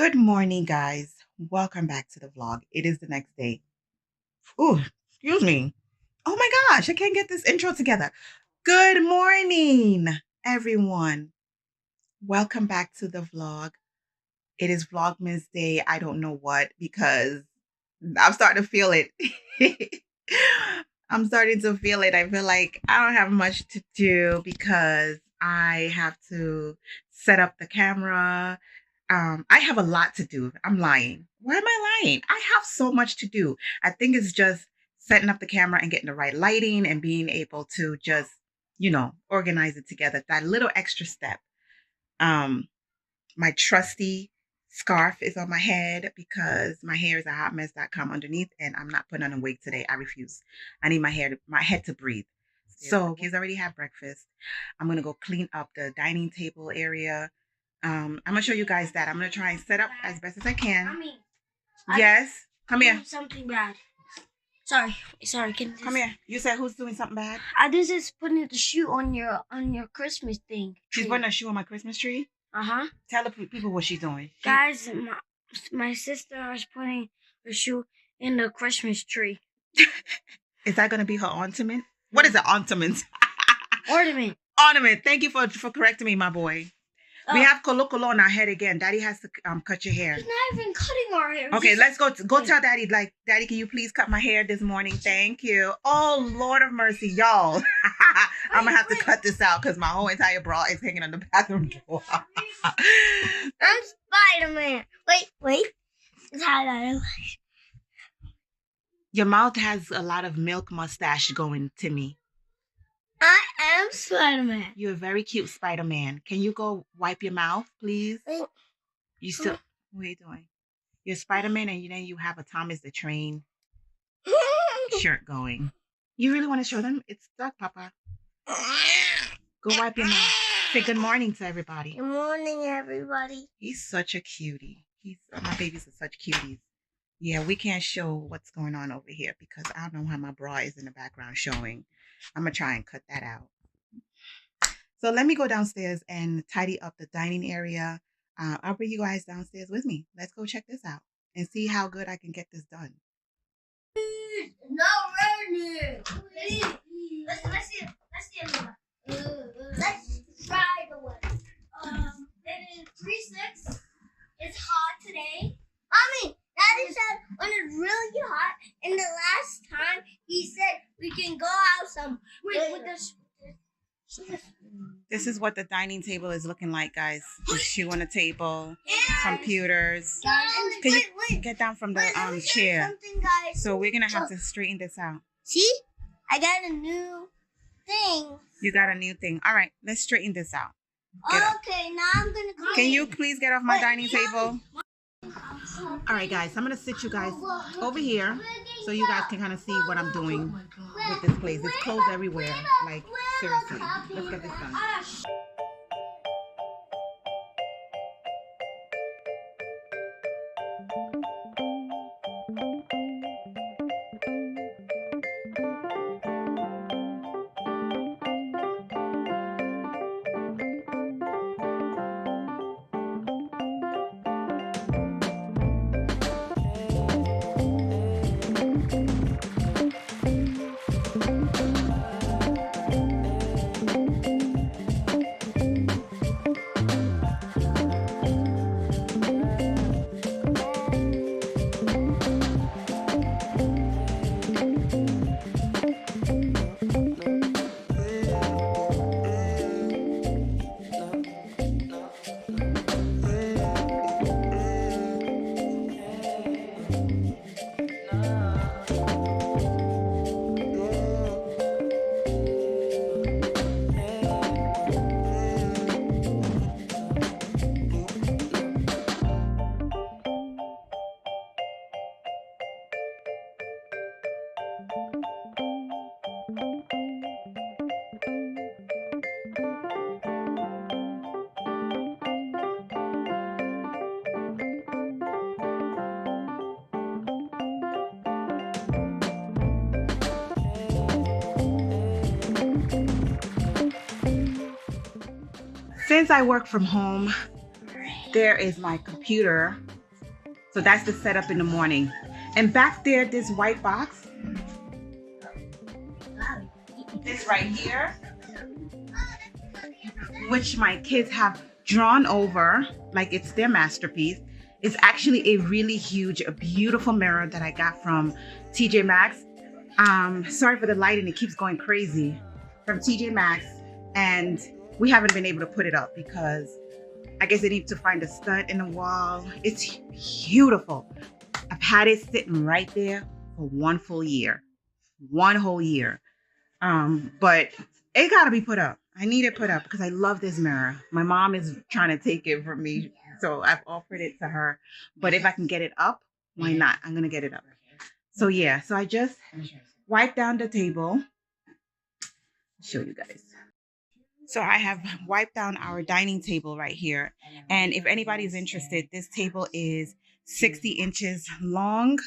Good morning, guys. Welcome back to the vlog. It is the next day. Ooh, excuse me. Oh my gosh, I can't get this intro together. Good morning, everyone. Welcome back to the vlog. It is Vlogmas Day. I don't know what because I'm starting to feel it. I'm starting to feel it. I feel like I don't have much to do because I have to set up the camera. I have a lot to do. I'm lying. Why am I lying? I have so much to do. I think it's just setting up the camera and getting the right lighting and being able to just, organize it together. That little extra step. My trusty scarf is on my head because my hair is a hot mess.com underneath, and I'm not putting on a wig today. I refuse. I need my head to breathe. So kids already had breakfast. I'm gonna go clean up the dining table area. I'm gonna show you guys that. I'm gonna try and set up as best as I can. Mommy, yes, come here. Something bad. Sorry. Come here. You said who's doing something bad? This is putting the shoe on your Christmas thing. She's putting a shoe on my Christmas tree. Tell the people what she's doing. Guys, my sister is putting the shoe in the Christmas tree. Is that gonna be her ornament? What is an ornament? Ornament. Ornament. Thank you for correcting me, my boy. We have Kolo on our head again. Daddy has to cut your hair. He's not even cutting our hair. Okay, let's go. Go tell Daddy, Daddy, can you please cut my hair this morning? Thank you. Oh, Lord of mercy, y'all. I'm going to have to cut this out because my whole entire bra is hanging on the bathroom door. I'm Spider-Man. Wait. It's highlighter. Your mouth has a lot of milk mustache going, Timmy. I am Spider-Man. You're a very cute Spider-Man. Can you go wipe your mouth, please? Wait. You still... What are you doing? You're Spider-Man and then you have a Thomas the Train shirt going. You really want to show them? It's stuck, Papa. Go wipe your mouth. Say good morning to everybody. Good morning, everybody. He's such a cutie. My babies are such cuties. Yeah, we can't show what's going on over here because I don't know how my bra is in the background showing. I'm going to try and cut that out. So let me go downstairs and tidy up the dining area. I'll bring you guys downstairs with me. Let's go check this out and see how good I can get this done. No raining. Let's see it. Let's try the one. It is 3-6. It's hot today. Mommy, Daddy said when it's really hot, and the last time he said we can go out some. With this. This is what the dining table is looking like, guys. The shoe on the table, computers. Can you get down from the chair? So we're gonna have to straighten this out. See, I got a new thing. You got a new thing. All right, let's straighten this out. Okay, now I'm gonna. Can you please get off my dining table? All right, guys, I'm going to sit you guys over here so you guys can kind of see what I'm doing with this place. It's clothes everywhere. Like, seriously. Let's get this done. Since I work from home, there is my computer So that's the setup in the morning. And back there, this white box, this right here, which my kids have drawn over like it's their masterpiece, is actually a really huge, a beautiful mirror that I got from TJ Maxx. Sorry for the lighting, it keeps going crazy. From TJ Maxx, and we haven't been able to put it up because I guess they need to find a stud in the wall. It's beautiful. I've had it sitting right there for one full year, one whole year. But it gotta be put up. I need it put up because I love this mirror. My mom is trying to take it from me, so I've offered it to her. But if I can get it up, why not? I'm gonna get it up. So yeah, so I just wiped down the table. Show you guys. So I have wiped down our dining table right here. And if anybody's interested, this table is 60 inches long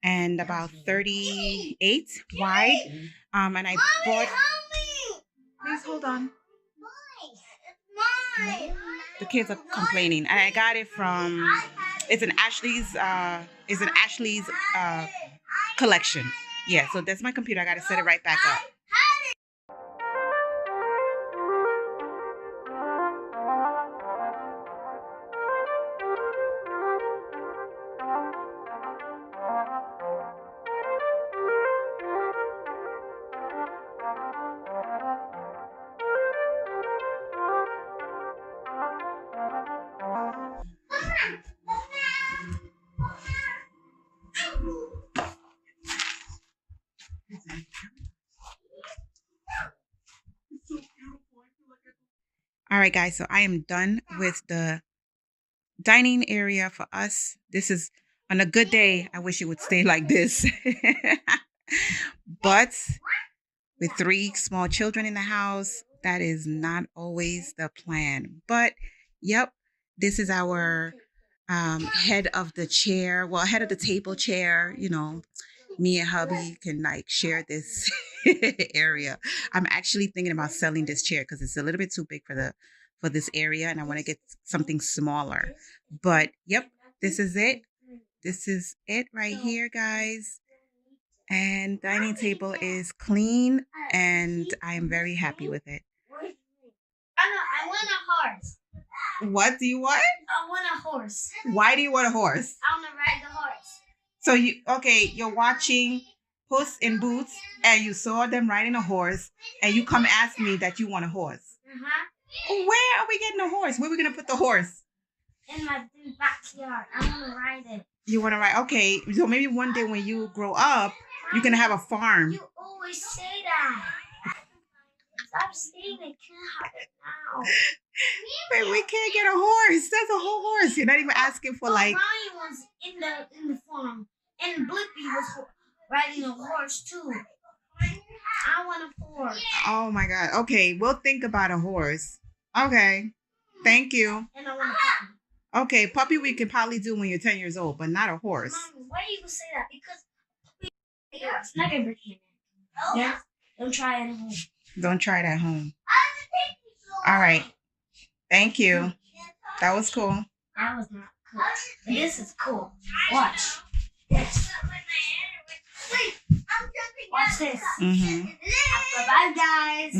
and about 38 wide. And I bought... Please hold on. The kids are complaining. And I got it from... It's an Ashley's collection. Yeah, so that's my computer. I got to set it right back up. All right, guys, so I am done with the dining area for us. This is, on a good day, I wish it would stay like this. But with 3 small children in the house, that is not always the plan. But, yep, this is our head of the chair, well, head of the table chair. You know, me and hubby can like share this area. I'm actually thinking about selling this chair because it's a little bit too big for this area, and I want to get something smaller. But yep, this is it. This is it right here, guys. And dining table is clean, and I am very happy with it. I want a horse. What do you want? I want a horse. Why do you want a horse? I want to ride the horse. So you're watching Puss in Boots, and you saw them riding a horse, and you come ask me that you want a horse. Where are we getting a horse? Where are we gonna put the horse? In my backyard. I want to ride it. You want to ride? Okay, so maybe one day when you grow up, you're gonna have a farm. You always say that. Stop saying it. Can't have it now. Wait, we can't get a horse. That's a whole horse. You're not even asking for like. Ryan was in the farm, and Blippi was riding a horse too. I want a horse. Oh my God. Okay, we'll think about a horse. Okay, thank you. And I want a puppy. Okay, puppy we can probably do when you're 10 years old, but not a horse. Mommy, why do you say that? Because it's not gonna be yeah. Don't try it at home. Don't try it at home. All right. Thank you. That was cool. That was not cool. But this is cool. Watch. This. Watch this. Bye, guys.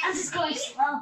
I'm just going slow.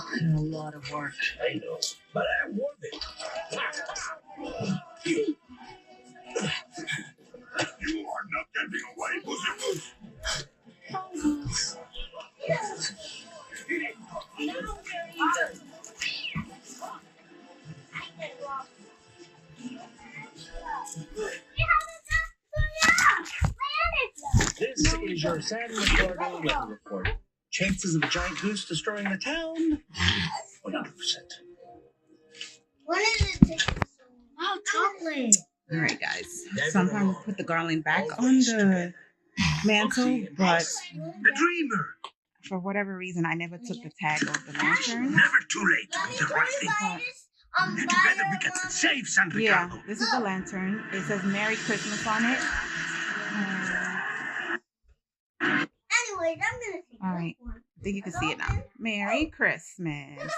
A lot of work. I know, but I'm worth it. You are not getting away, Pussy Puss. This is your San Ricardo weather report. Chances of a giant goose destroying the town? Well, When did it take so long? Oh, chocolate. All right, guys. So I'm going to put the garland back on the mantle, but The dreamer. for whatever reason, I never took the tag off the lantern. Never too late to do the right thing. Together we can save San Yeah, Ricardo. this is the lantern. It says Merry Christmas on it. Anyways, I'm gonna take All right. this one. I think you can see it now. Merry Christmas.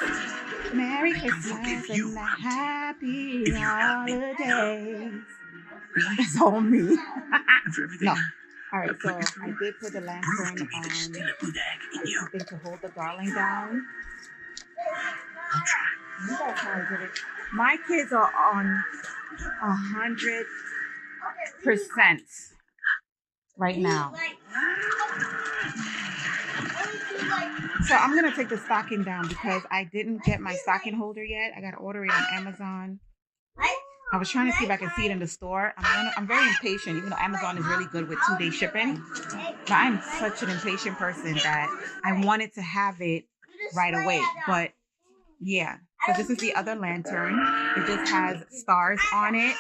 Merry Christmas and a happy holidays. That's all me. And for everything. No. All right, so I did put the lantern Prove to me on, there's still a good egg in you. I think, to hold the garland down. I'll try. You guys how I did it. My kids are on 100% right now. So I'm gonna take the stocking down because I didn't get my stocking holder yet. I gotta order it on Amazon. I was trying to see if I can see it in the store. I'm very impatient, even though Amazon is really good with 2-day shipping. But I'm such an impatient person that I wanted to have it right away. But yeah, so this is the other lantern. It just has stars on it.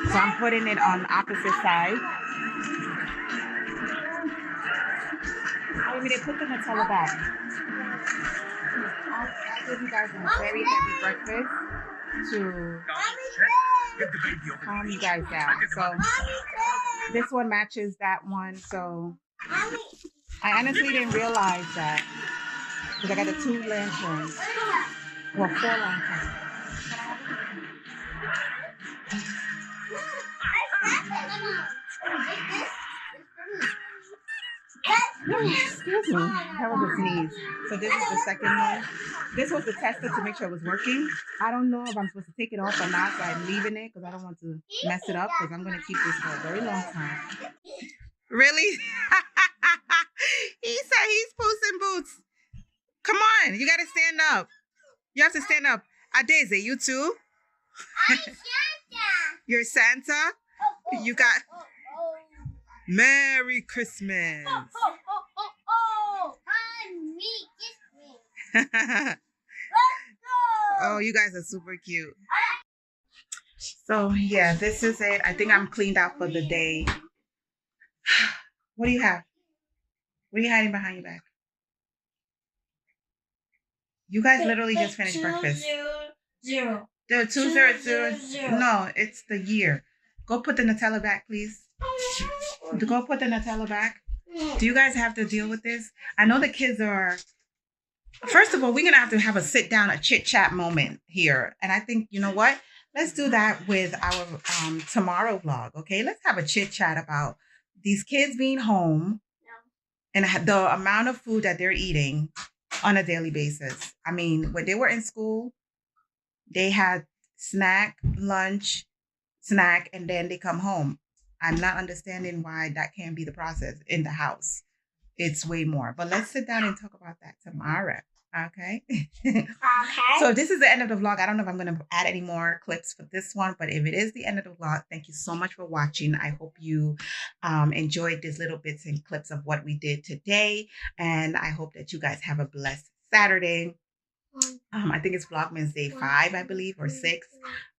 So I'm putting it on the opposite side. I mean, they put the Nutella back. I'll give you guys a very heavy breakfast to Get the baby over calm the you beach. guys down. So this one matches that one. So I honestly didn't realize that because I got the 2 lanterns. Well, 4 lanterns. Excuse me. That was a sneeze. So this is the second one. This was the tester to make sure it was working. I don't know if I'm supposed to take it off or not, so I'm leaving it because I don't want to mess it up because I'm going to keep this for a very long time. Really? He said he's Puss in Boots. Come on. You got to stand up. You have to stand up. Adeze, you too? I'm Santa. You're Santa? You got... Merry Christmas. I'm me. Kiss me. Let's go. Oh, you guys are super cute. So yeah, this is it. I think I'm cleaned out for the day. What do you have? What are you hiding behind your back? You guys literally just finished breakfast. 0. The 2000. No, it's the year. Go put the Nutella back, please. Go put the Nutella back. Do you guys have to deal with this? I know the kids are... First of all, we're going to have a sit down, a chit chat moment here. And I think, you know what? Let's do that with our tomorrow vlog. Okay. Let's have a chit chat about these kids being home and the amount of food that they're eating on a daily basis. I mean, when they were in school, they had snack, lunch, snack, and then they come home. I'm not understanding why that can't be the process in the house. It's way more. But let's sit down and talk about that tomorrow. Okay. Okay. So this is the end of the vlog. I don't know if I'm going to add any more clips for this one, but if it is the end of the vlog, thank you so much for watching. I hope you enjoyed these little bits and clips of what we did today. And I hope that you guys have a blessed Saturday. I think it's Vlogmas day 5, I believe, or 6.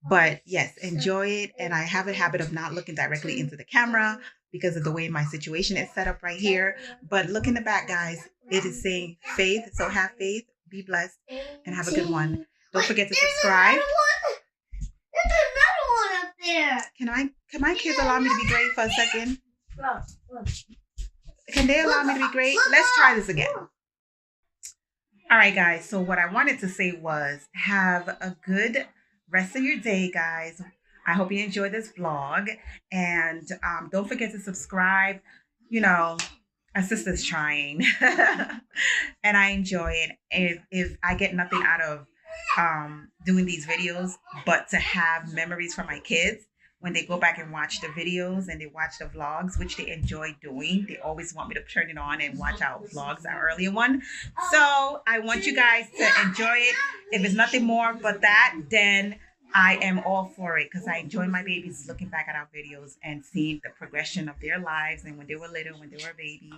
But yes, enjoy it. And I have a habit of not looking directly into the camera because of the way my situation is set up right here. But look in the back, guys. It is saying faith. So have faith, be blessed, and have a good one. Don't forget to subscribe. There's another one up there. Can my kids allow me to be great for a second? Look. Can they allow me to be great? Let's try this again. All right, guys. So what I wanted to say was have a good rest of your day, guys. I hope you enjoyed this vlog. And don't forget to subscribe. You know, my sister's trying. And I enjoy it. If I get nothing out of doing these videos, but to have memories for my kids, when they go back and watch the videos and they watch the vlogs, which they enjoy doing, they always want me to turn it on and watch our vlogs, our earlier one. So I want you guys to enjoy it. If it's nothing more but that, then I am all for it because I enjoy my babies looking back at our videos and seeing the progression of their lives and when they were little, when they were a baby.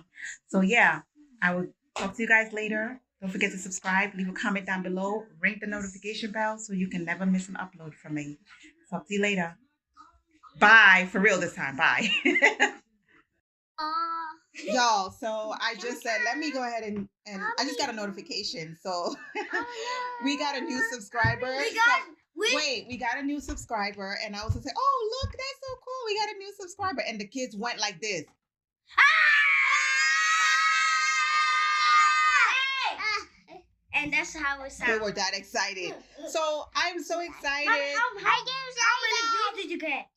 So yeah, I will talk to you guys later. Don't forget to subscribe, leave a comment down below, ring the notification bell so you can never miss an upload from me. Talk to you later. Bye. For real this time. Bye. Y'all, so I just said, let me go ahead and I just got a notification. So we got a new subscriber. We got a new subscriber. And I was going to say, oh, look, that's so cool. We got a new subscriber. And the kids went like this. And that's how it sounds. They were that excited. So I'm so excited. How many views did you get?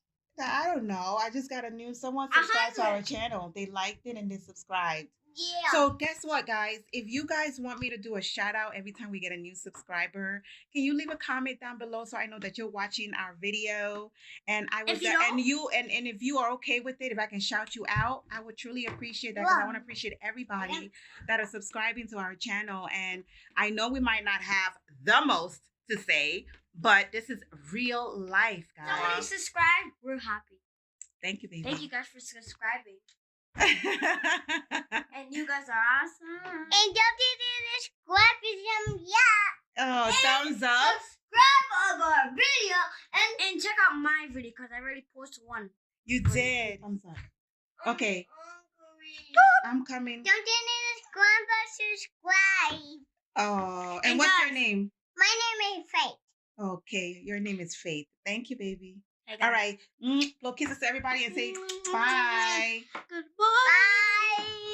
I don't know. I just got someone subscribed to our channel. They liked it and they subscribed. Yeah. So guess what, guys? If you guys want me to do a shout out every time we get a new subscriber, can you leave a comment down below so I know that you're watching our video? And I was and if you are okay with it, if I can shout you out, I would truly appreciate that because I want to appreciate everybody that are subscribing to our channel. And I know we might not have the most to say, but this is real life, guys. Somebody subscribe, we're happy. Thank you, baby. Thank you guys for subscribing. And you guys are awesome. And don't forget to subscribe, Oh, thumbs up. Subscribe of our video and check out my video because I already posted one. You did. Thumbs up. Okay. I'm coming. Don't forget to subscribe. Oh, and what's your name? My name is Faith. Okay, your name is Faith. Thank you, baby. Okay. All right. Blow kisses to everybody and say bye. Goodbye. Bye.